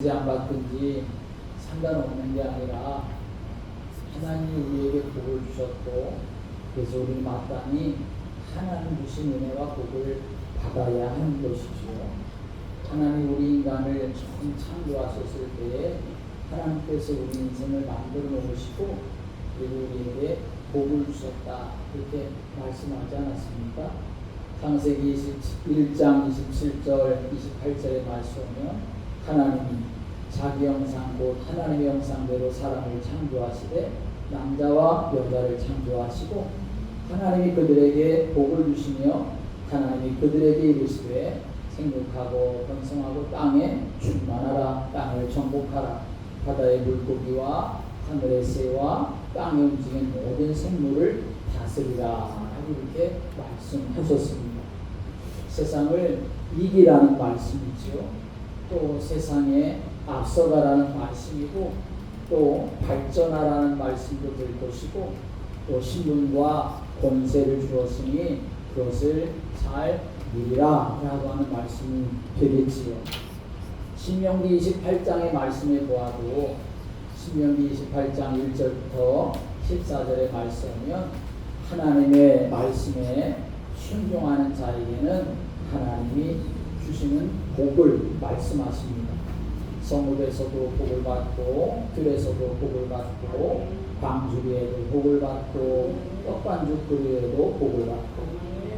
안 받든지 상관없는 게 아니라 하나님이 우리에게 복을 주셨고, 그래서 우리는 마땅히 하나님 주신 은혜와 복을 받아야 하는 것이지요. 하나님 우리 인간을 처음 창조하셨을 때에 하나님께서 우리 인생을 만들어 놓으시고 그리고 우리에게 복을 주셨다, 이렇게 말씀하지 않았습니까? 창세기 1장 27절 28절에 말씀하면 하나님이 자기 형상 곧 하나님의 형상대로 사람을 창조하시되 남자와 여자를 창조하시고 하나님이 그들에게 복을 주시며 하나님이 그들에게 이르시되 생육하고 번성하고 땅에 충만하라, 땅을 정복하라, 바다의 물고기와 하늘의 새와 땅에 움직이는 모든 생물을 다스리라 하고 이렇게 말씀하셨습니다. 세상을 이기라는 말씀이지요. 또 세상에 앞서가라는 말씀이고, 또 발전하라는 말씀도 될 것이고, 또 신분과 권세를 주었으니 그것을 잘 누리라 라고 하는 말씀이 되겠지요. 신명기 28장의 말씀에 보아도 신명기 28장 1절부터 14절의 말씀이면 하나님의 말씀에 순종하는 자에게는 하나님이 주시는 복을 말씀하십니다. 성읍에서도 복을 받고 들에서도 복을 받고 방주리에도 복을 받고 떡반죽 끓이에도 복을 받고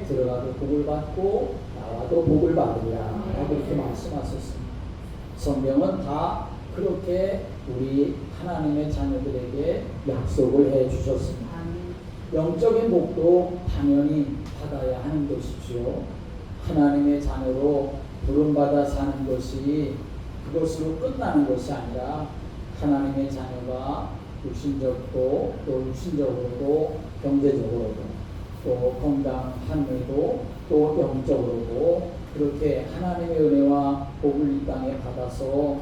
들어가도 복을 받고 나와도 복을 받으리라 라고 이렇게 말씀하셨습니다. 성경은 다 그렇게 우리 하나님의 자녀들에게 약속을 해 주셨습니다. 영적인 복도 당연히 받아야 하는 것이죠. 하나님의 자녀로 부름받아 사는 것이 그것으로 끝나는 것이 아니라 하나님의 자녀가 육신적도 또 육신적으로도 경제적으로도 또 건강함에도 또 영적으로도 그렇게 하나님의 은혜와 복을 이 땅에 받아서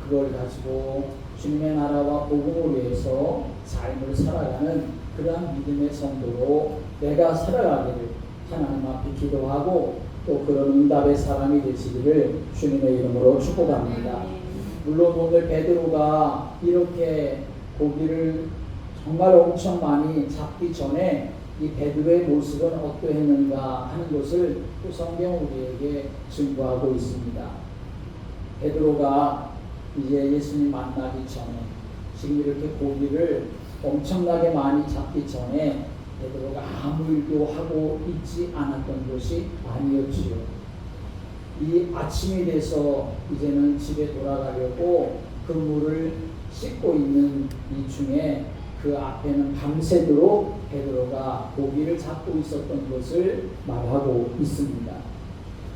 그걸 가지고 주님의 나라와 복음을 위해서 삶을 살아가는 그러한 믿음의 성도로 내가 살아가기를 하나님 앞에 기도하고 또 그런 응답의 사람이 되시기를 주님의 이름으로 축복합니다. 물론 오늘 베드로가 이렇게 고기를 정말 엄청 많이 잡기 전에 이 베드로의 모습은 어떠했는가 하는 것을 또 성경은 우리에게 증거하고 있습니다. 베드로가 이제 예수님 만나기 전에 지금 이렇게 고기를 엄청나게 많이 잡기 전에 베드로가 아무 일도 하고 있지 않았던 것이 아니었지요. 이 아침이 돼서 이제는 집에 돌아가려고 그물을 씻고 있는 이 중에 그 앞에는 밤새도록 베드로가 고기를 잡고 있었던 것을 말하고 있습니다.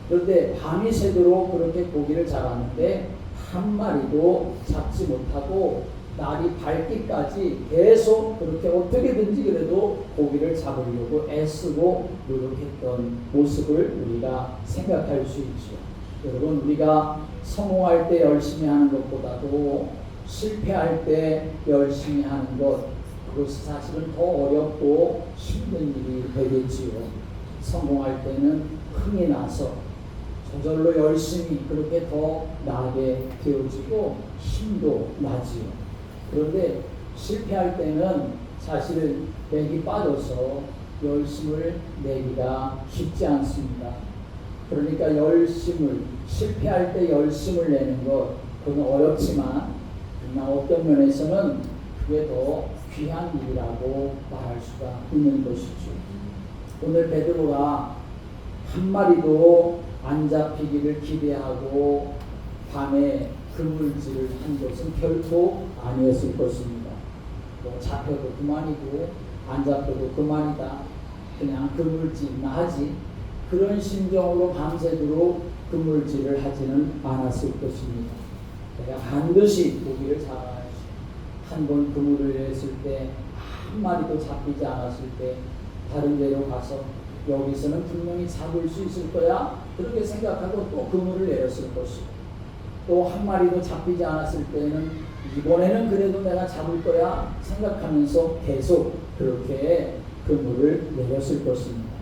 그런데 밤이 새도록 그렇게 고기를 잡았는데 한 마리도 잡지 못하고 날이 밝기까지 계속 그렇게 어떻게든지 그래도 고기를 잡으려고 애쓰고 노력했던 모습을 우리가 생각할 수 있죠. 여러분, 우리가 성공할 때 열심히 하는 것보다도 실패할 때 열심히 하는 것, 그것이 사실은 더 어렵고 힘든 일이 되겠지요. 성공할 때는 흥이 나서 저절로 열심히 그렇게 더 나게 되어지고 힘도 나지요. 그런데 실패할 때는 사실은 맥이 빠져서 열심을 내기가 쉽지 않습니다. 그러니까 실패할 때 열심을 내는 것, 그건 어렵지만 그러나 어떤 면에서는 그게 더 귀한 일이라고 말할 수가 있는 것이죠. 오늘 베드로가 한 마리도 안 잡히기를 기대하고 밤에 그물질을 한 것은 결코 아니었을 것입니다. 뭐 잡혀도 그만이고 안 잡혀도 그만이다, 그냥 그물질이나 하지, 그런 심정으로 밤새도록 그물질을 하지는 않았을 것입니다. 내가 반드시 고기를 잡아야지. 한 번 그물을 냈을 때 한 마리도 잡히지 않았을 때 다른 데로 가서 여기서는 분명히 잡을 수 있을 거야, 그렇게 생각하고 또 그물을 내렸을 것이고, 또 한 마리도 잡히지 않았을 때는 이번에는 그래도 내가 잡을 거야 생각하면서 계속 그렇게 그물을 내렸을 것입니다.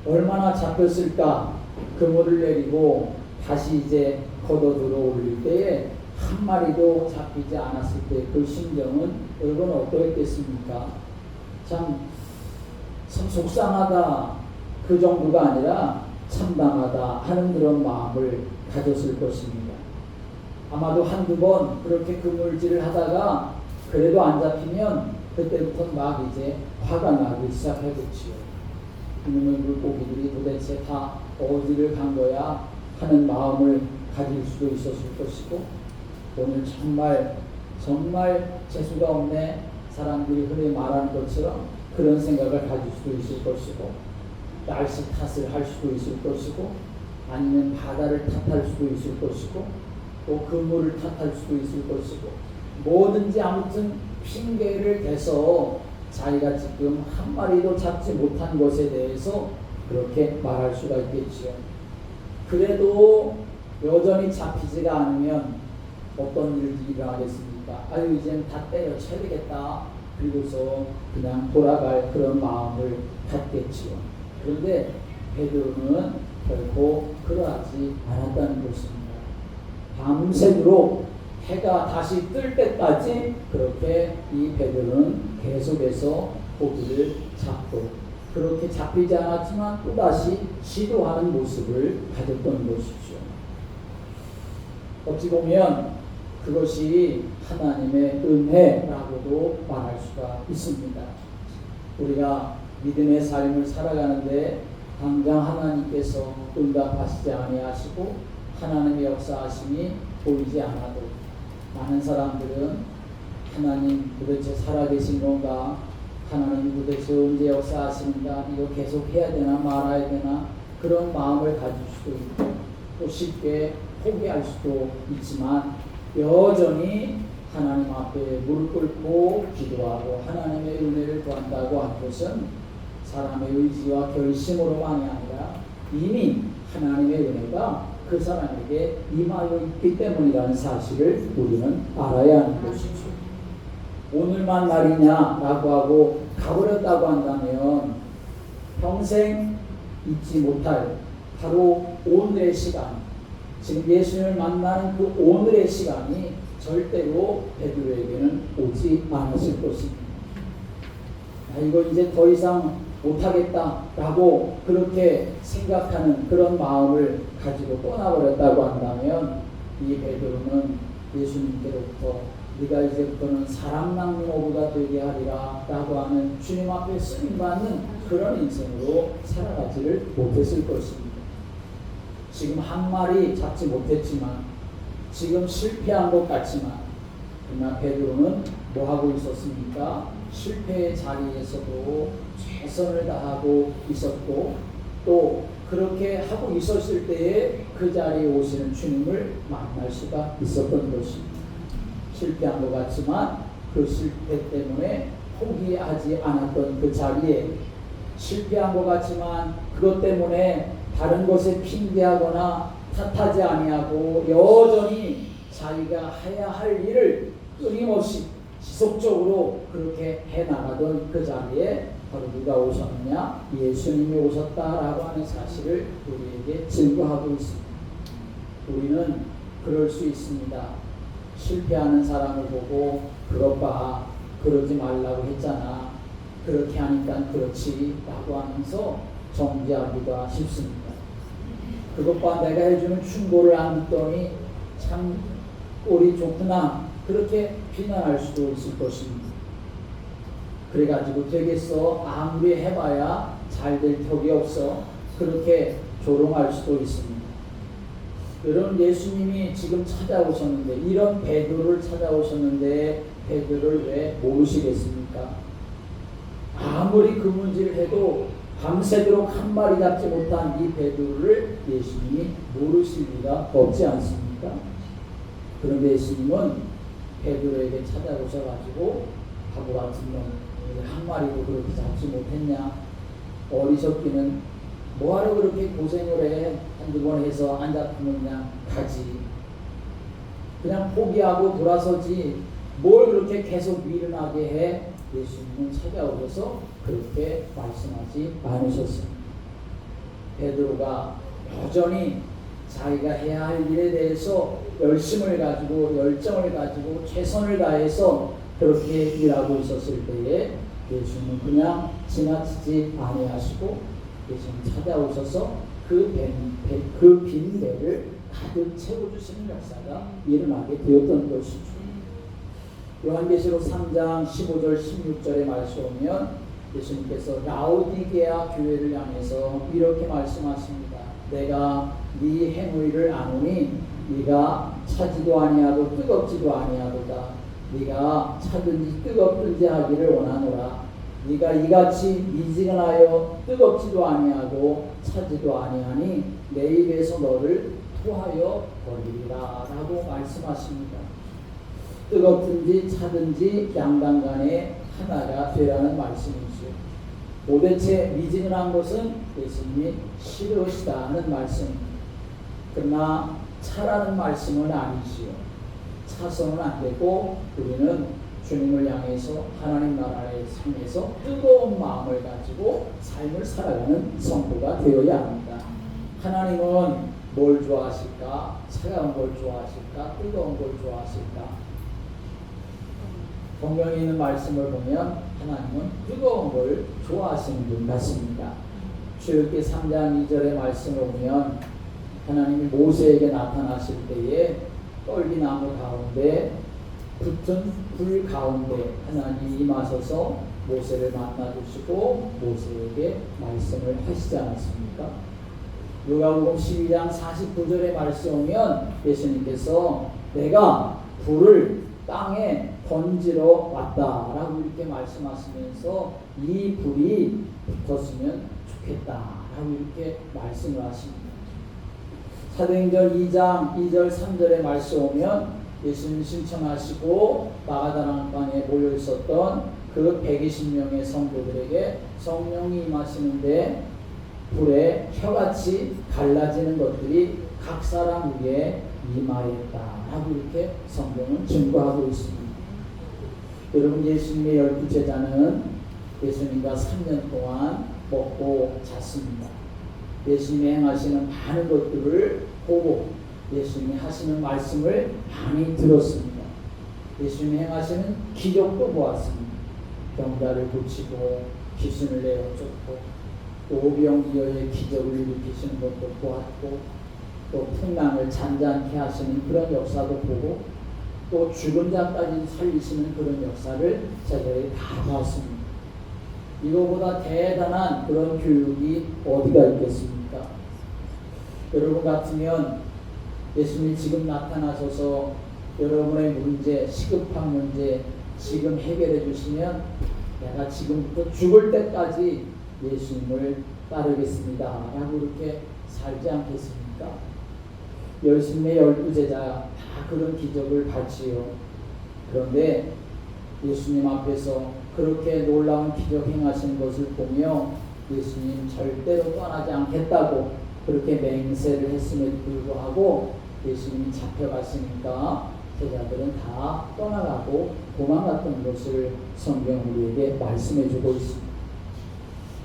얼마나 잡혔을까? 그물을 내리고 다시 이제 걷어 들어 올릴 때에 한 마리도 잡히지 않았을 때 그 심정은 여러분 어떠했겠습니까? 참 속상하다 그 정도가 아니라 참담하다 하는 그런 마음을 가졌을 것입니다. 아마도 한두 번 그렇게 그물질을 하다가 그래도 안 잡히면 그때부터 막 이제 화가 나기 시작하겠지요. 이놈의 물고기들이 도대체 다 어디를 간 거야 하는 마음을 가질 수도 있었을 것이고, 오늘 정말 재수가 없네 사람들이 흔히 말하는 것처럼 그런 생각을 가질 수도 있을 것이고, 날씨 탓을 할 수도 있을 것이고, 아니면 바다를 탓할 수도 있을 것이고, 또 그물을 탓할 수도 있을 것이고, 뭐든지 아무튼 핑계를 대서 자기가 지금 한 마리도 잡지 못한 것에 대해서 그렇게 말할 수가 있겠지요. 그래도 여전히 잡히지가 않으면 어떤 일이 일어나겠습니까? 아유 이제는 다 때려쳐야 되겠다. 그리고서 그냥 돌아갈 그런 마음을 갖겠지요. 그런데 베드로는 결코 그러하지 않았다는 것입니다. 밤새도록 해가 다시 뜰 때까지 그렇게 이 베드로는 계속해서 고기를 잡고, 그렇게 잡히지 않았지만 또다시 시도하는 모습을 가졌던 것이죠. 어찌 보면 그것이 하나님의 은혜라고도 말할 수가 있습니다. 우리가 믿음의 삶을 살아가는데 당장 하나님께서 응답하시지 아니하시고 하나님의 역사하심이 보이지 않아도 많은 사람들은 하나님 도대체 살아계신 건가? 하나님 도대체 언제 역사하시는가? 이거 계속 해야 되나 말아야 되나? 그런 마음을 가질 수도 있고, 또 쉽게 포기할 수도 있지만 여전히 하나님 앞에 무릎 꿇고 기도하고 하나님의 은혜를 구한다고 하는 것은 사람의 의지와 결심으로만이 아니라 이미 하나님의 은혜가 그 사람에게 임하여 있기 때문이라는 사실을 우리는 알아야 하는 것이죠. 오늘만 날이냐라고 하고 가버렸다고 한다면 평생 잊지 못할 바로 오늘의 시간, 지금 예수님을 만나는 그 오늘의 시간이 절대로 베드로에게는 오지 않았을 것입니다. 이거 이제 더 이상 못하겠다라고 그렇게 생각하는 그런 마음을 가지고 떠나버렸다고 한다면 이 베드로는 예수님께로부터 네가 이제부터는 사람 낚는 어부가 되게 하리라 라고 하는 주님 앞에 쓰임받는 그런 인생으로 살아가지를 못했을 것입니다. 지금 한 마리 잡지 못했지만, 지금 실패한 것 같지만, 그러나 베드로는 뭐하고 있었습니까? 실패의 자리에서도 최선을 다하고 있었고, 또 그렇게 하고 있었을 때에 그 자리에 오시는 주님을 만날 수가 있었던 것입니다. 실패한 것 같지만 그 실패 때문에 포기하지 않았던 그 자리에, 실패한 것 같지만 그것 때문에 다른 것에 핑계하거나 탓하지 아니하고 여전히 자기가 해야 할 일을 끊임없이 지속적으로 그렇게 해나가던 그 자리에 바로 누가 오셨느냐? 예수님이 오셨다라고 하는 사실을 우리에게 증거하고 있습니다. 우리는 그럴 수 있습니다. 실패하는 사람을 보고 그것 봐, 그러지 말라고 했잖아, 그렇게 하니까 그렇지 라고 하면서 정죄하기가 쉽습니다. 그것 봐, 내가 해주는 충고를 안 듣더니 참 꼴이 좋구나, 그렇게 비난할 수도 있을 것입니다. 그래가지고 되겠어, 아무리 해봐야 잘 될 턱이 없어, 그렇게 조롱할 수도 있습니다. 여러분, 예수님이 지금 찾아오셨는데, 이런 베드로를 찾아오셨는데 베드로를 왜 모르시겠습니까? 아무리 그물질을 해도 밤새도록 한 마리 잡지 못한 이 베드로를 예수님이 모르실 리가 없지 않습니까? 그런데 예수님은 베드로에게 찾아오셔가지고 바보 같은 놈, 한 마리도 그렇게 잡지 못했냐? 어리석기는 뭐하러 그렇게 고생을 해? 한두 번 해서 안 잡히면 그냥 가지. 그냥 포기하고 돌아서지 뭘 그렇게 계속 미련하게 해? 예수님은 찾아오셔서 그렇게 말씀하지 않으셨습니다. 베드로가 여전히 자기가 해야 할 일에 대해서 열심을 가지고 열정을 가지고 최선을 다해서 그렇게 일하고 있었을 때에 예수님은 그냥 지나치지 아니하시고 예수님 찾아오셔서 그 빈 배를 가득 채워주시는 역사가 일어나게 되었던 것이죠. 요한계시록 3장 15절 16절에 말씀하면 예수님께서 라오디게아 교회를 향해서 이렇게 말씀하십니다. 내가 네 행위를 아노니 네가 차지도 아니하고 뜨겁지도 아니하도다. 네가 차든지 뜨겁든지 하기를 원하노라. 네가 이같이 미지근하여 뜨겁지도 아니하고 차지도 아니하니 내 입에서 너를 토하여 버리리라 라고 말씀하십니다. 뜨겁든지 차든지 양당간에 하나가 되라는 말씀이죠. 도대체 미지근한 것은 예수님이 싫으시다 하는 말씀입니다. 그러나 차라는 말씀은 아니지요. 차서는 안 되고 우리는 주님을 향해서 하나님 나라의 삶에서 뜨거운 마음을 가지고 삶을 살아가는 성도가 되어야 합니다. 하나님은 뭘 좋아하실까? 차가운 걸 좋아하실까? 뜨거운 걸 좋아하실까? 성경에 있는 말씀을 보면 하나님은 뜨거운 걸 좋아하시는 분 같습니다. 출애굽기 3장 2절의 말씀을 보면 하나님이 모세에게 나타나실 때에 떨기나무 가운데 붙은 불 가운데 하나님이 임하셔서 모세를 만나주시고 모세에게 말씀을 하시지 않았습니까? 요한복음 12장 49절의 말씀 보면 예수님께서 내가 불을 땅에 던지러 왔다라고 이렇게 말씀하시면서 이 불이 붙었으면 좋겠다라고 이렇게 말씀을 하십니다. 사도행전 2장 2절 3절의 말씀 오면 예수님 신청하시고 마가다락방에 모여 있었던 그 120명의 성도들에게 성령이 임하시는데 불에 혀같이 갈라지는 것들이 각 사람 위에 임하였다라고 이렇게 성경은 증거하고 있습니다. 여러분 예수님의 12제자는 예수님과 3년 동안 먹고 잤습니다. 예수님이 행하시는 많은 것들을 보고 예수님이 하시는 말씀을 많이 들었습니다. 예수님이 행하시는 기적도 보았습니다. 병자를 고치고 귀신을 내어쫓고 또 오병이어의 기적을 일으키시는 것도 보았고 또 풍랑을 잔잔케 하시는 그런 역사도 보고 또 죽은 자까지 살리시는 그런 역사를 저희들이 다 보았습니다. 이거보다 대단한 그런 교육이 어디가 있겠습니까? 여러분 같으면 예수님이 지금 나타나셔서 여러분의 문제, 시급한 문제 지금 해결해 주시면 내가 지금부터 죽을 때까지 예수님을 따르겠습니다 라고 이렇게 살지 않겠습니까? 열심히 12제자 다 그런 기적을 봤지요. 그런데 예수님 앞에서 그렇게 놀라운 기적 행하시는 것을 보며 예수님 절대로 떠나지 않겠다고 그렇게 맹세를 했음에도 불구하고 예수님이 잡혀갔으니까 제자들은 다 떠나가고 도망갔던 것을 성경 우리에게 말씀해 주고 있습니다.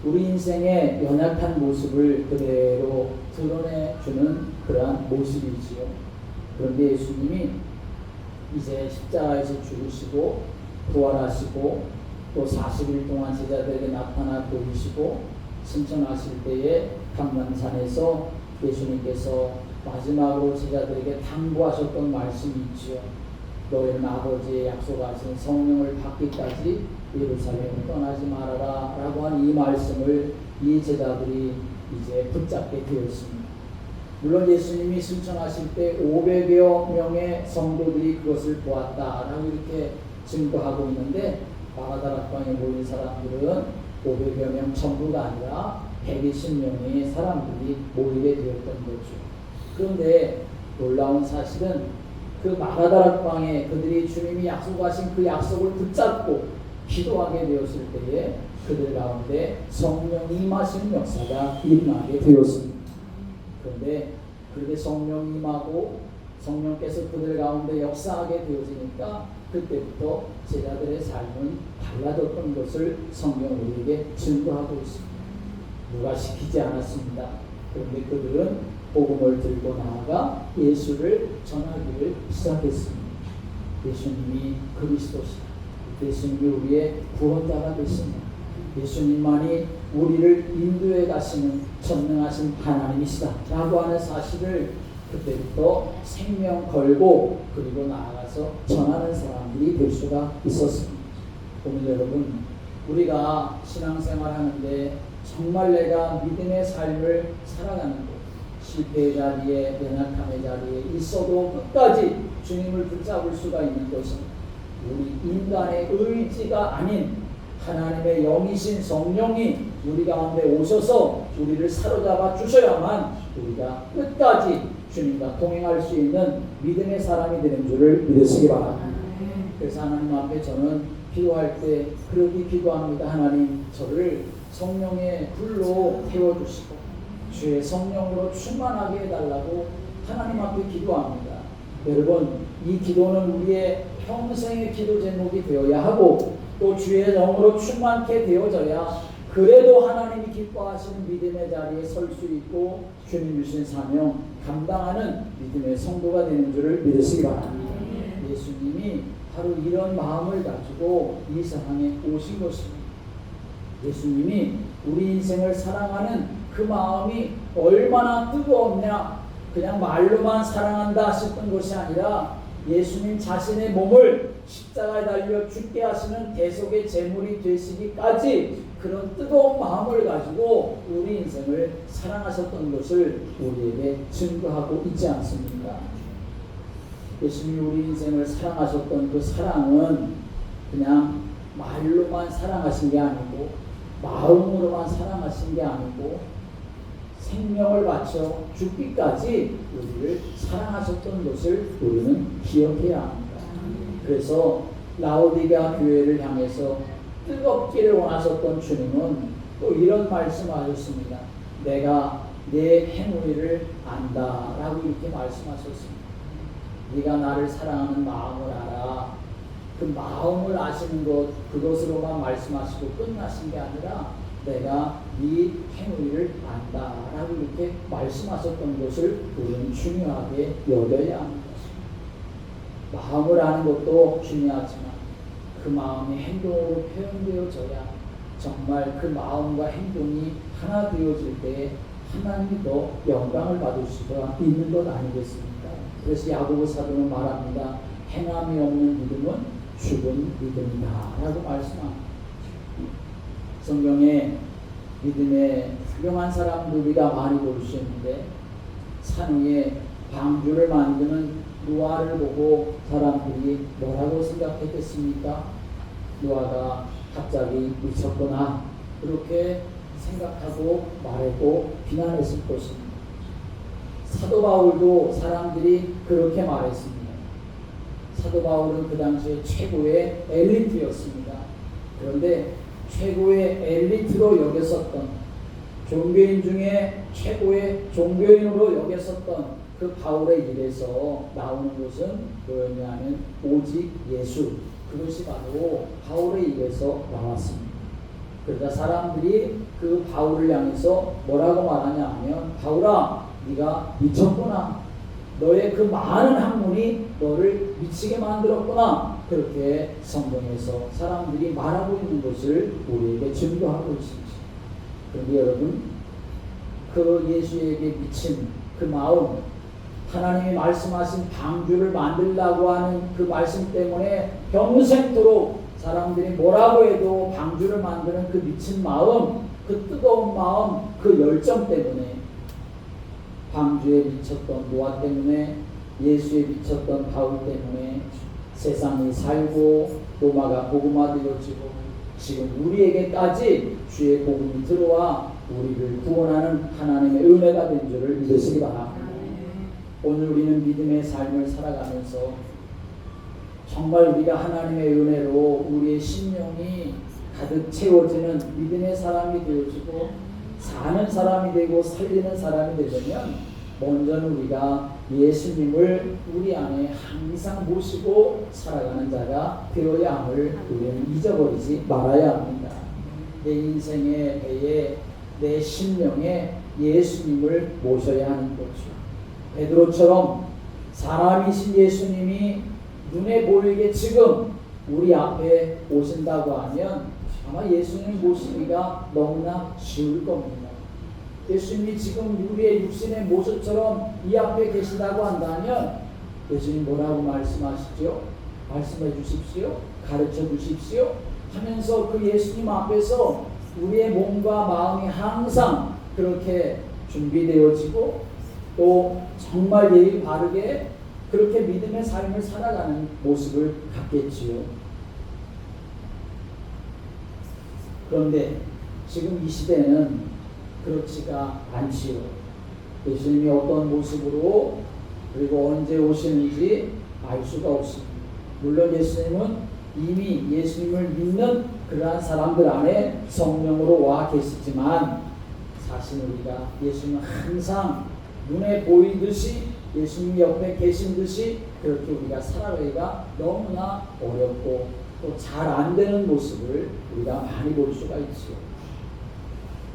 우리 인생의 연약한 모습을 그대로 드러내주는 그러한 모습이지요. 그런데 예수님이 이제 십자가에서 죽으시고 부활하시고 또 40일 동안 제자들에게 나타나 보이시고 승천하실 때에 감람산에서 예수님께서 마지막으로 제자들에게 당부하셨던 말씀이 있지요. 너희는 아버지의 약속하신 성령을 받기까지 예루살렘을 떠나지 말아라 라고 한 이 말씀을 이 제자들이 이제 붙잡게 되었습니다. 물론 예수님이 승천하실 때 500여 명의 성도들이 그것을 보았다라고 이렇게 증거하고 있는데 마가다락방에 모인 사람들은 500여 명 전부가 아니라 120명의 사람들이 모이게 되었던 거죠. 그런데 놀라운 사실은 그 마가다락방에 그들이 주님이 약속하신 그 약속을 붙잡고 기도하게 되었을 때에 그들 가운데 성령이 임하시는 역사가 일어나게 되었습니다. 그런데 그렇게 성령이 임하고 성령께서 그들 가운데 역사하게 되어지니까 그때부터 제자들의 삶은 달라졌던 것을 성경 우리에게 증거하고 있습니다. 누가 시키지 않았습니다. 그런데 그들은 복음을 들고 나아가 예수를 전하기를 시작했습니다. 예수님이 그리스도시다. 예수님이 우리의 구원자가 되십니다. 예수님만이 우리를 인도해 가시는 전능하신 하나님이시다 라고 하는 사실을 그때부터 생명 걸고 그리고 나아가서 전하는 사람들이 될 수가 있었습니다. 오늘 여러분, 우리가 신앙생활 하는데 정말 내가 믿음의 삶을 살아가는 것, 실패의 자리에, 연약함의 자리에 있어도 끝까지 주님을 붙잡을 수가 있는 것은 우리 인간의 의지가 아닌 하나님의 영이신 성령이 우리 가운데 오셔서 우리를 사로잡아 주셔야만 우리가 끝까지 주님과 동행할 수 있는 믿음의 사람이 되는 줄을 믿으시기 바랍니다. 그래서 하나님 앞에 저는 기도할 때 그렇게 기도합니다. 하나님, 저를 성령의 불로 태워주시고 주의 성령으로 충만하게 해달라고 하나님 앞에 기도합니다. 여러분, 이 기도는 우리의 평생의 기도 제목이 되어야 하고 또 주의 영으로 충만케 되어져야 그래도 하나님이 기뻐하시는 믿음의 자리에 설 수 있고 주님 주신 사명 감당하는 믿음의 성도가 되는 줄을 믿으시기 바랍니다. 예수님이 바로 이런 마음을 가지고 이 세상에 오신 것입니다. 예수님이 우리 인생을 사랑하는 그 마음이 얼마나 뜨거웠냐, 그냥 말로만 사랑한다 싶은 것이 아니라 예수님 자신의 몸을 십자가에 달려 죽게 하시는 대속의 제물이 되시기까지 그런 뜨거운 마음을 가지고 우리 인생을 사랑하셨던 것을 우리에게 증거하고 있지 않습니까? 예수님이 우리 인생을 사랑하셨던 그 사랑은 그냥 말로만 사랑하신 게 아니고 마음으로만 사랑하신 게 아니고 생명을 바쳐 죽기까지 우리를 사랑하셨던 것을 우리는 기억해야 합니다. 그래서 라오디게아 교회를 향해서 뜨겁기를 원하셨던 주님은 또 이런 말씀하셨습니다. 내가 내 행위를 안다 라고 이렇게 말씀하셨습니다. 네가 나를 사랑하는 마음을 알아. 그 마음을 아시는 것, 그것으로만 말씀하시고 끝나신 게 아니라 내가 네 행위를 안다 라고 이렇게 말씀하셨던 것을 우리는 중요하게 여겨야 합니다. 마음을 아는 것도 중요하지만 그 마음이 행동으로 표현되어져야 정말 그 마음과 행동이 하나 되어질 때 하나님이 더 영광을 받을 수가 있는 것 아니겠습니까? 그래서 야고보 사도는 말합니다. 행함이 없는 믿음은 죽은 믿음이다 라고 말씀합니다. 성경에 믿음의 훌륭한 사람들 우리가 많이 볼 수 있는데 산 위에 방주를 만드는 노아를 보고 사람들이 뭐라고 생각했겠습니까? 노아가 갑자기 미쳤구나 그렇게 생각하고 말하고 비난했을 것입니다. 사도 바울도 사람들이 그렇게 말했습니다. 사도 바울은 그 당시에 최고의 엘리트였습니다. 그런데 최고의 엘리트로 여겼었던 종교인 중에 최고의 종교인으로 여겼었던 그 바울의 입에서 나오는 것은 뭐였냐면 오직 예수, 그것이 바로 바울의 입에서 나왔습니다. 그러자 사람들이 그 바울을 향해서 뭐라고 말하냐 하면 바울아, 네가 미쳤구나, 너의 그 많은 학문이 너를 미치게 만들었구나, 그렇게 성경에서 사람들이 말하고 있는 것을 우리에게 증거하고 있습니다. 그런데 여러분, 그 예수에게 미친 그 마음, 하나님이 말씀하신 방주를 만들라고 하는 그 말씀 때문에 평생토록 사람들이 뭐라고 해도 방주를 만드는 그 미친 마음, 그 뜨거운 마음, 그 열정 때문에 방주에 미쳤던 노아 때문에, 예수에 미쳤던 바울 때문에 세상이 살고 로마가 복음화되어지고 지금 우리에게까지 주의 복음이 들어와 우리를 구원하는 하나님의 은혜가 된 줄을 믿으시기 바랍니다. 오늘 우리는 믿음의 삶을 살아가면서 정말 우리가 하나님의 은혜로 우리의 심령이 가득 채워지는 믿음의 사람이 되어지고 사는 사람이 되고 살리는 사람이 되려면 먼저는 우리가 예수님을 우리 안에 항상 모시고 살아가는 자가 되어야 함을 우리는 잊어버리지 말아야 합니다. 내 인생의 배에, 내 심령에 예수님을 모셔야 하는 거죠. 베드로처럼 사람이신 예수님이 눈에 보이게 지금 우리 앞에 오신다고 하면 아마 예수님 모시기가 너무나 쉬울 겁니다. 예수님이 지금 우리의 육신의 모습처럼 이 앞에 계시다고 한다면 예수님 뭐라고 말씀하시죠? 말씀해 주십시오. 가르쳐 주십시오. 하면서 그 예수님 앞에서 우리의 몸과 마음이 항상 그렇게 준비되어지고 또 정말 예의 바르게 그렇게 믿음의 삶을 살아가는 모습을 갖겠지요. 그런데 지금 이 시대는 그렇지가 않지요. 예수님이 어떤 모습으로 그리고 언제 오시는지 알 수가 없습니다. 물론 예수님은 이미 예수님을 믿는 그러한 사람들 안에 성령으로 와 계시지만 사실 우리가 예수님은 항상 눈에 보이듯이 예수님 옆에 계신 듯이 그렇게 우리가 살아가기가 너무나 어렵고 또 잘 안 되는 모습을 우리가 많이 볼 수가 있지요.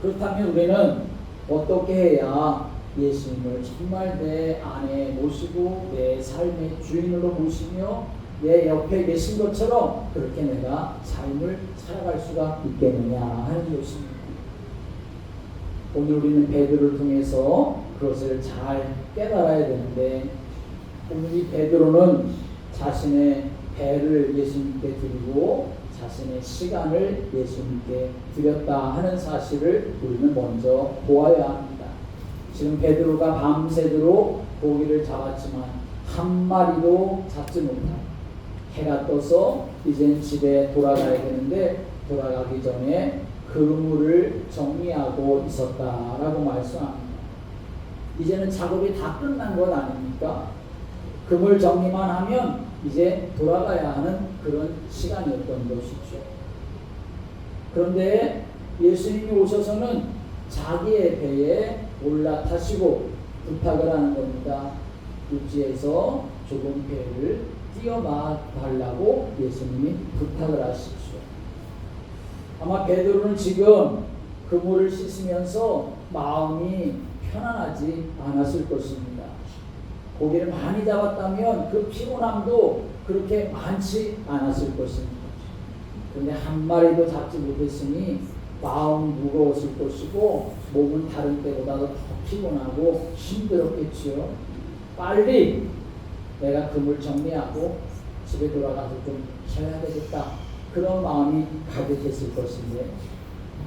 그렇다면 우리는 어떻게 해야 예수님을 정말 내 안에 모시고 내 삶의 주인으로 모시며 내 옆에 계신 것처럼 그렇게 내가 삶을 살아갈 수가 있겠느냐 하는 것입니다. 오늘 우리는 베드로를 통해서 그것을 잘 깨달아야 되는데 오늘 이 베드로는 자신의 배를 예수님께 드리고 자신의 시간을 예수님께 드렸다 하는 사실을 우리는 먼저 보아야 합니다. 지금 베드로가 밤새도록 고기를 잡았지만 한 마리도 잡지 못하고 해가 떠서 이젠 집에 돌아가야 되는데 돌아가기 전에 그물을 정리하고 있었다라고 말씀합니다. 이제는 작업이 다 끝난 것 아닙니까? 그물 정리만 하면 이제 돌아가야 하는 그런 시간이었던 것이죠. 그런데 예수님이 오셔서는 자기의 배에 올라타시고 부탁을 하는 겁니다. 육지에서 좁은 배를 띄어봐 달라고 예수님이 부탁을 하시죠. 아마 베드로는 지금 그물을 씻으면서 마음이 편안하지 않았을 것입니다. 고기를 많이 잡았다면 그 피곤함도 그렇게 많지 않았을 것입니다. 그런데 한 마리도 잡지 못했으니 마음이 무거웠을 것이고 몸은 다른 때보다도 더 피곤하고 힘들었겠지요. 빨리 내가 그물 정리하고 집에 돌아가서 좀 쉬어야 되겠다. 그런 마음이 가득했을 것인데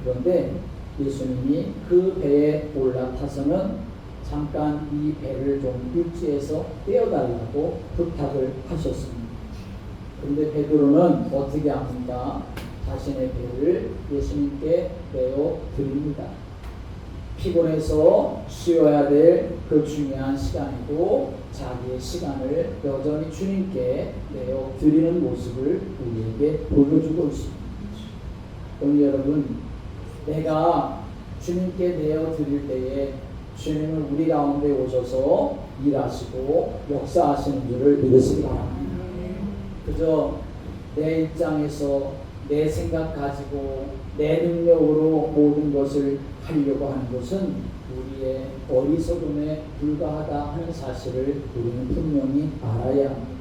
그런데 예수님이 그 배에 올라타서는 잠깐 이 배를 좀 육지에서 떼어달라고 부탁을 하셨습니다. 그런데 베드로는 어떻게 합니까? 자신의 배를 예수님께 내어 드립니다. 피곤해서 쉬어야 될 그 중요한 시간이고 자기의 시간을 여전히 주님께 내어 드리는 모습을 우리에게 보여주고 있습니다. 오늘 여러분, 내가 주님께 내어 드릴 때에 주님은 우리 가운데 오셔서 일하시고 역사하시는 줄을 믿으시기 바랍니다. 그저 내 입장에서 내 생각 가지고 내 능력으로 모든 것을 하려고 하는 것은 우리의 어리석음에 불과하다 하는 사실을 우리는 분명히 알아야 합니다.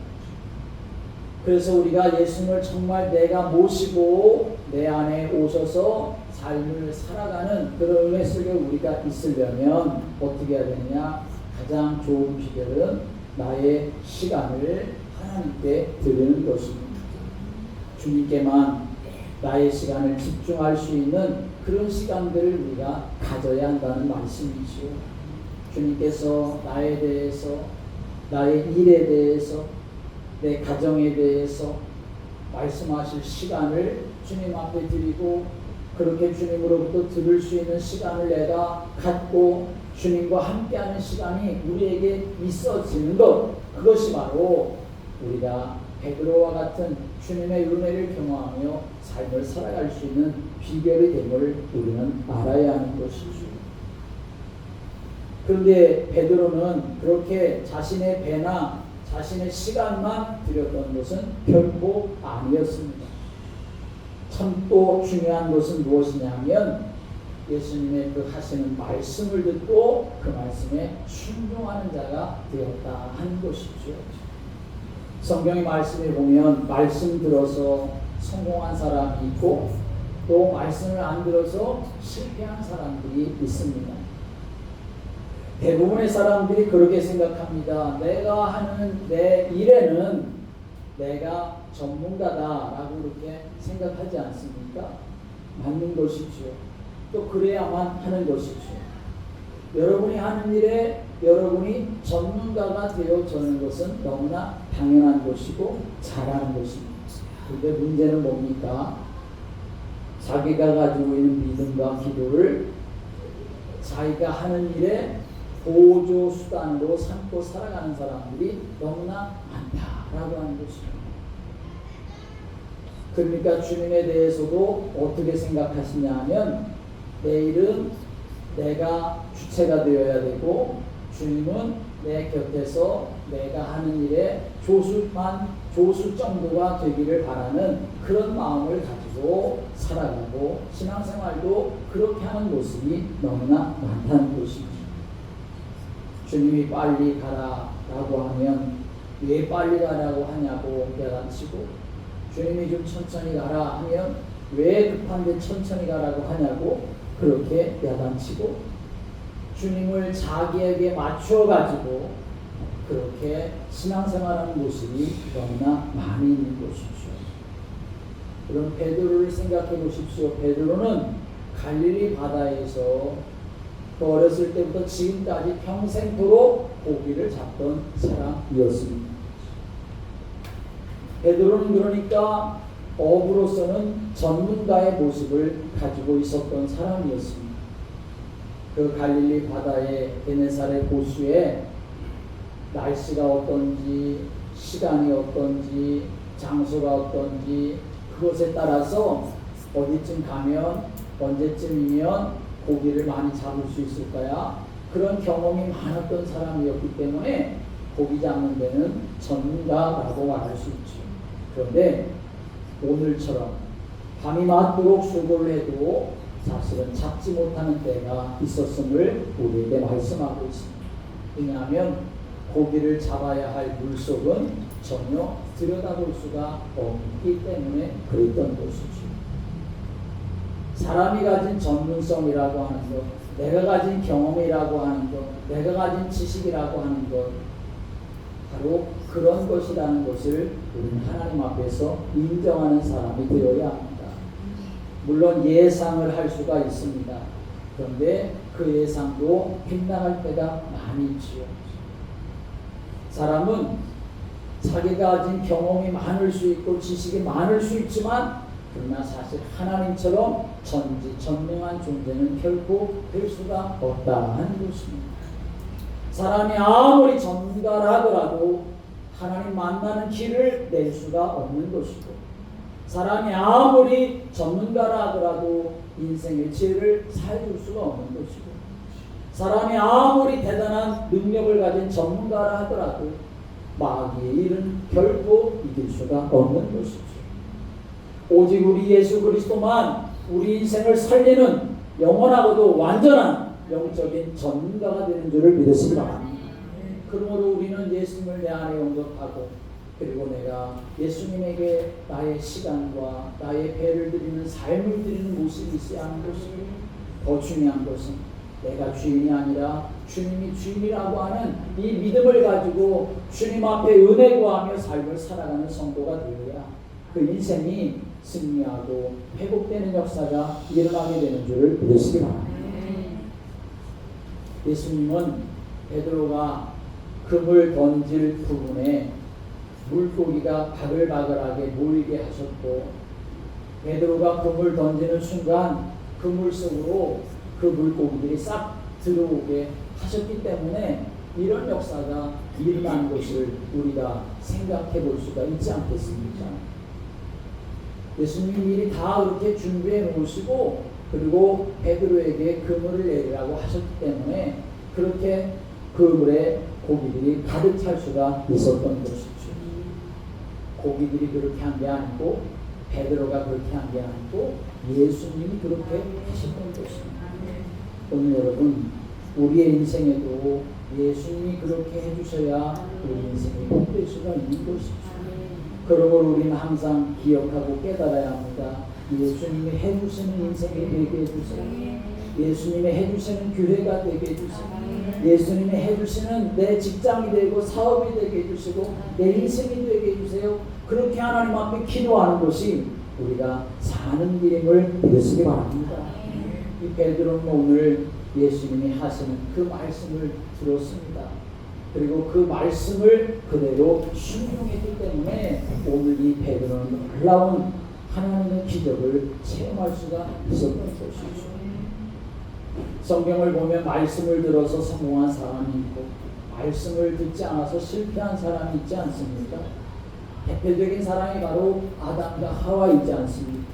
그래서 우리가 예수님을 정말 내가 모시고 내 안에 오셔서 삶을 살아가는 그런 은혜 속에 우리가 있으려면 어떻게 해야 되느냐? 가장 좋은 비결은 나의 시간을 하나님께 드리는 것입니다. 주님께만 나의 시간을 집중할 수 있는 그런 시간들을 우리가 가져야 한다는 말씀이지요. 주님께서 나에 대해서, 나의 일에 대해서, 내 가정에 대해서 말씀하실 시간을 주님 앞에 드리고 그렇게 주님으로부터 들을 수 있는 시간을 내가 갖고 주님과 함께하는 시간이 우리에게 있어지는 것, 그것이 바로 우리가 베드로와 같은 주님의 은혜를 경험하며 삶을 살아갈 수 있는 비결이 됨을 우리는 알아야 하는 것이죠. 그런데 베드로는 그렇게 자신의 배나 자신의 시간만 드렸던 것은 결코 아니었습니다. 참 또 중요한 것은 무엇이냐면 예수님의 그 하시는 말씀을 듣고 그 말씀에 순종하는 자가 되었다 하는 것이죠. 성경의 말씀에 보면 말씀 들어서 성공한 사람이 있고 또 말씀을 안 들어서 실패한 사람들이 있습니다. 대부분의 사람들이 그렇게 생각합니다. 내가 하는 내 일에는 내가 전문가다라고 그렇게 생각하지 않습니까? 맞는 것이죠. 또 그래야만 하는 것이죠. 여러분이 하는 일에 여러분이 전문가가 되어주는 것은 너무나 당연한 것이고 잘하는 것입니다. 그런데 문제는 뭡니까? 자기가 가지고 있는 믿음과 기도를 자기가 하는 일에 보조 수단으로 삼고 살아가는 사람들이 너무나 많다라고 하는 것입니다. 그러니까 주님에 대해서도 어떻게 생각하시냐면 내일은 내가 주체가 되어야 되고 주님은 내 곁에서 내가 하는 일에 조수 정도가 되기를 바라는 그런 마음을 가지고 살아가고 신앙생활도 그렇게 하는 모습이 너무나 많다는 것입니다. 주님이 빨리 가라라고 하면 왜 빨리 가라고 하냐고 야단치고 주님이 좀 천천히 가라 하면 왜 급한데 천천히 가라고 하냐고 그렇게 야단치고 주님을 자기에게 맞춰 가지고 그렇게 신앙생활하는 모습이 너무나 많이 있는 것이죠. 그럼 베드로를 생각해 보십시오. 베드로는 갈릴리 바다에서 또 어렸을 때부터 지금까지 평생토록 고기를 잡던 사람이었습니다. 베드로는 그러니까 어부로서는 전문가의 모습을 가지고 있었던 사람이었습니다. 그 갈릴리 바다의 게네사렛 호수에 날씨가 어떤지 시간이 어떤지 장소가 어떤지 그것에 따라서 어디쯤 가면 언제쯤이면 고기를 많이 잡을 수 있을 거야. 그런 경험이 많았던 사람이었기 때문에 고기 잡는 데는 전문가라고 말할 수 있죠. 그런데 오늘처럼 밤이 맞도록 수고를 해도 사실은 잡지 못하는 때가 있었음을 우리에게 말씀하고 있습니다. 왜냐하면 고기를 잡아야 할 물속은 전혀 들여다볼 수가 없기 때문에 그랬던 것이죠. 사람이 가진 전문성이라고 하는 것, 내가 가진 경험이라고 하는 것, 내가 가진 지식이라고 하는 것, 바로 그런 것이라는 것을 우리는 하나님 앞에서 인정하는 사람이 되어야 합니다. 물론 예상을 할 수가 있습니다. 그런데 그 예상도 빗나갈 때가 많이 있지요. 사람은 자기가 가진 경험이 많을 수 있고 지식이 많을 수 있지만 그러나 사실 하나님처럼 전지전능한 존재는 결코 될 수가 없다 하는 것입니다. 사람이 아무리 전문가라 하더라도 하나님 만나는 길을 낼 수가 없는 것이고 사람이 아무리 전문가라 하더라도 인생의 지혜를 살줄 수가 없는 것이고 사람이 아무리 대단한 능력을 가진 전문가라 하더라도 마귀의 일은 결코 이길 수가 없는 것이죠. 오직 우리 예수 그리스도만 우리 인생을 살리는 영원하고도 완전한 영적인 전문가가 되는 줄을 믿으시기 바랍니다. 그러므로 우리는 예수님을 내 안에 영접하고 그리고 내가 예수님에게 나의 시간과 나의 배를 드리는 삶을 드리는 모습이 있어야 하는 것이고 더 중요한 것은 내가 주인이 아니라 주님이 주인이라고 하는 이 믿음을 가지고 주님 앞에 은혜 구하며 삶을 살아가는 성도가 되어야 그 인생이 승리하고 회복되는 역사가 일어나게 되는 줄을 믿으시기 바랍니다. 예수님은 베드로가 금을 던질 부분에 물고기가 바글바글하게 모이게 하셨고 베드로가 금을 던지는 순간 그 물속으로 그 물고기들이 싹 들어오게 하셨기 때문에 이런 역사가 일어난 것을 우리가 생각해 볼 수가 있지 않겠습니까? 예수님이 미리 다 그렇게 준비해 놓으시고 그리고 베드로에게 그물을 내리라고 하셨기 때문에 그렇게 그물에 고기들이 가득 찰 수가 있었던 것이죠. 고기들이 그렇게 한 게 아니고 베드로가 그렇게 한 게 아니고 예수님이 그렇게 하셨던 것입니다. 오늘 여러분, 우리의 인생에도 예수님이 그렇게 해주셔야 우리 인생이 복될 수가 있는 것이죠. 그런 걸 우리는 항상 기억하고 깨달아야 합니다. 예수님이 해주시는 인생이 되게 해주세요. 예수님이 해주시는 교회가 되게 해주세요. 예수님이 해주시는 내 직장이 되고 사업이 되게 해주시고 내 인생이 되게 해주세요. 그렇게 하나님 앞에 기도하는 것이 우리가 사는 길임을 믿으시기 바랍니다. 이 베드로는 오늘 예수님이 하시는 그 말씀을 들었습니다. 그리고 그 말씀을 그대로 순종했기 때문에 오늘 이 베드로는 놀라운 하나님의 기적을 체험할 수가 있었던 것이죠. 성경을 보면 말씀을 들어서 성공한 사람이 있고 말씀을 듣지 않아서 실패한 사람이 있지 않습니까? 대표적인 사람이 바로 아담과 하와이지 않습니까?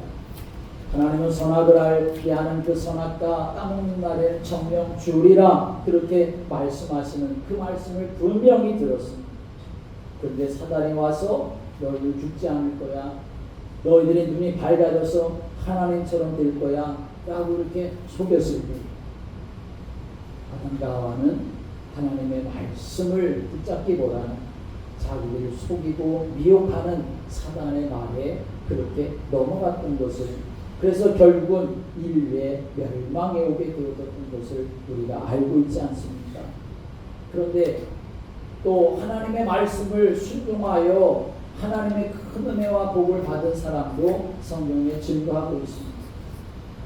하나님은 선악을 알게 하는 그 선악과 따먹는 날에는 정령 주리라 그렇게 말씀하시는 그 말씀을 분명히 들었습니다. 그런데 사단이 와서 너희들 죽지 않을 거야, 너희들의 눈이 밝아져서 하나님처럼 될 거야 라고 이렇게 속였을 때 아담과 하와는 하나님의 말씀을 붙잡기보다는 자기들을 속이고 미혹하는 사단의 말에 그렇게 넘어갔던 것을, 그래서 결국은 인류의 멸망에 오게 되었던 것을 우리가 알고 있지 않습니까? 그런데 또 하나님의 말씀을 순종하여 하나님의 큰 은혜와 복을 받은 사람도 성경에 증거하고 있습니다.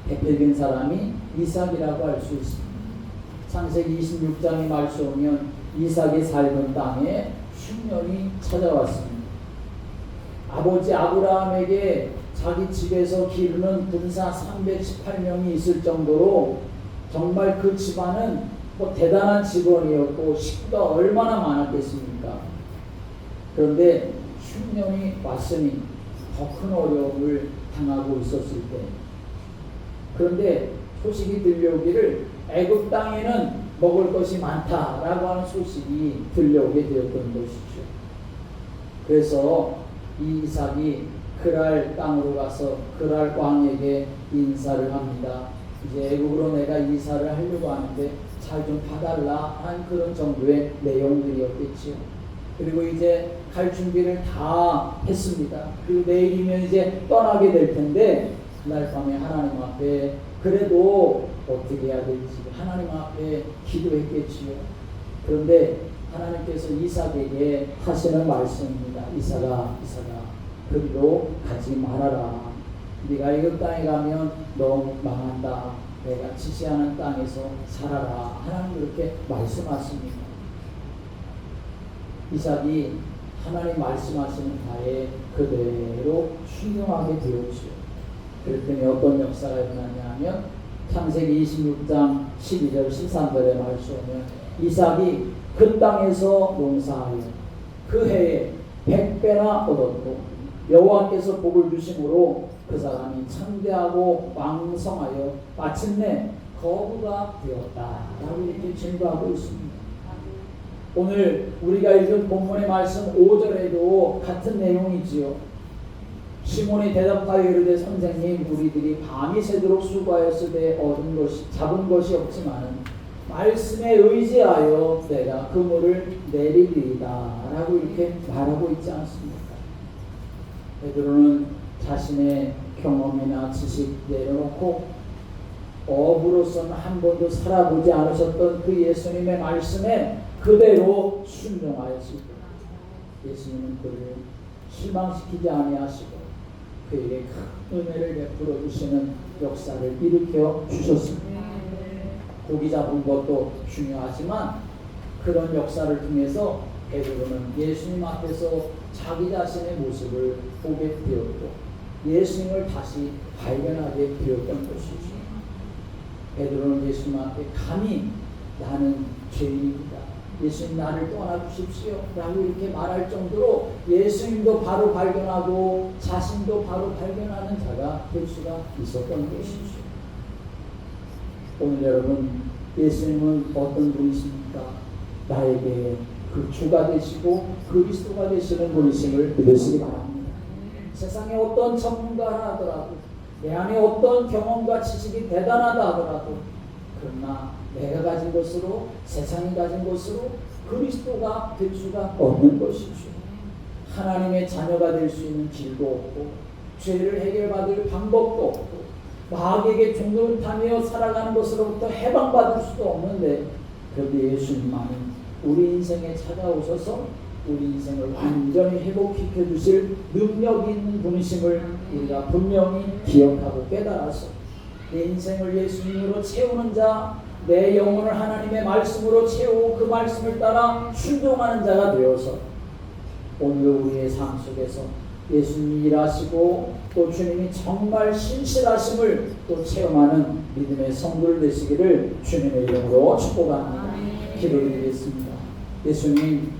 대표적인 사람이 이삭이라고 할 수 있습니다. 창세기 26장의 말씀 보면 이삭이 살던 땅에 흉년이 찾아왔습니다. 아버지 아브라함에게 자기 집에서 기르는 군사 318명이 있을 정도로 정말 그 집안은 대단한 직원이었고 식구가 얼마나 많았겠습니까? 그런데 흉년이 왔으니 더 큰 어려움을 당하고 있었을 때, 그런데 소식이 들려오기를 애굽 땅에는 먹을 것이 많다라고 하는 소식이 들려오게 되었던 것이죠. 그래서 이 이삭이 그랄 땅으로 가서 그랄 왕에게 인사를 합니다. 이제 애굽으로 내가 이사를 하려고 하는데 잘 좀 봐달라 한 그런 정도의 내용들이었겠지요. 그리고 이제 갈 준비를 다 했습니다. 그리고 내일이면 이제 떠나게 될 텐데 그날 밤에 하나님 앞에 그래도 어떻게 해야 될지 하나님 앞에 기도했겠지요. 그런데 하나님께서 이삭에게 하시는 말씀입니다. 이삭아, 그리로 가지 말아라. 네가 애굽 땅에 가면 너 망한다. 내가 지시하는 땅에서 살아라. 하나님 그렇게 말씀하십니다. 이삭이 하나님 말씀하시는 바에 그대로 순종하게 되었죠. 그랬더니 어떤 역사가 일어났냐 하면 창세기 26장 12절 13절에 말씀하면 이삭이 그 땅에서 농사하여 그 해에 100배나 얻었고 여호와께서 복을 주심으로 그 사람이 창대하고 왕성하여 마침내 거부가 되었다 라고 이렇게 증거하고 있습니다. 오늘 우리가 읽은 본문의 말씀 5절에도 같은 내용이지요. 시몬이 대답하여 이르되 선생님, 우리들이 밤이 새도록 수고하였을 때 잡은 것이 없지만 말씀에 의지하여 내가 그물을 내리리이다 라고 이렇게 말하고 있지 않습니까? 베드로는 자신의 경험이나 지식 내려놓고 어부로서는 한 번도 살아보지 않으셨던 그 예수님의 말씀에 그대로 순종하였을 때 예수님은 그를 실망시키지 아니하시고 그에게 큰 은혜를 베풀어 주시는 역사를 일으켜 주셨습니다. 고기 잡은 것도 중요하지만 그런 역사를 통해서 베드로는 예수님 앞에서 자기 자신의 모습을 보게 되었고 예수님을 다시 발견하게 되었던 것이죠. 베드로는 예수님 앞에 감히 나는 죄인입니다. 예수님 나를 떠나주십시오 라고 이렇게 말할 정도로 예수님도 바로 발견하고 자신도 바로 발견하는 자가 될 수가 있었던 것이죠. 오늘 여러분, 예수님은 어떤 분이십니까? 나에게 그 주가 되시고 그리스도가 되시는 분이심을 믿으시기 바랍니다. 세상에 어떤 전문가라 하더라도 내 안에 어떤 경험과 지식이 대단하다 하더라도 그러나 내가 가진 것으로 세상이 가진 것으로 그리스도가 될 수가 없는 것이죠. 하나님의 자녀가 될 수 있는 길도 없고 죄를 해결받을 방법도 없고 마귀에게 종로를 타며 살아가는 것으로부터 해방받을 수도 없는데 그런데 예수님만은 우리 인생에 찾아오셔서 우리 인생을 완전히 회복시켜 주실 능력이 있는 분이심을 우리가 분명히 기억하고 깨달아서 내 인생을 예수님으로 채우는 자, 내 영혼을 하나님의 말씀으로 채우고 그 말씀을 따라 순종하는 자가 되어서 오늘 우리의 삶 속에서 예수님이 일하시고 또 주님이 정말 신실하심을 또 체험하는 믿음의 성도들 되시기를 주님의 이름으로 축복합니다. 기도드리겠습니다. 예수님,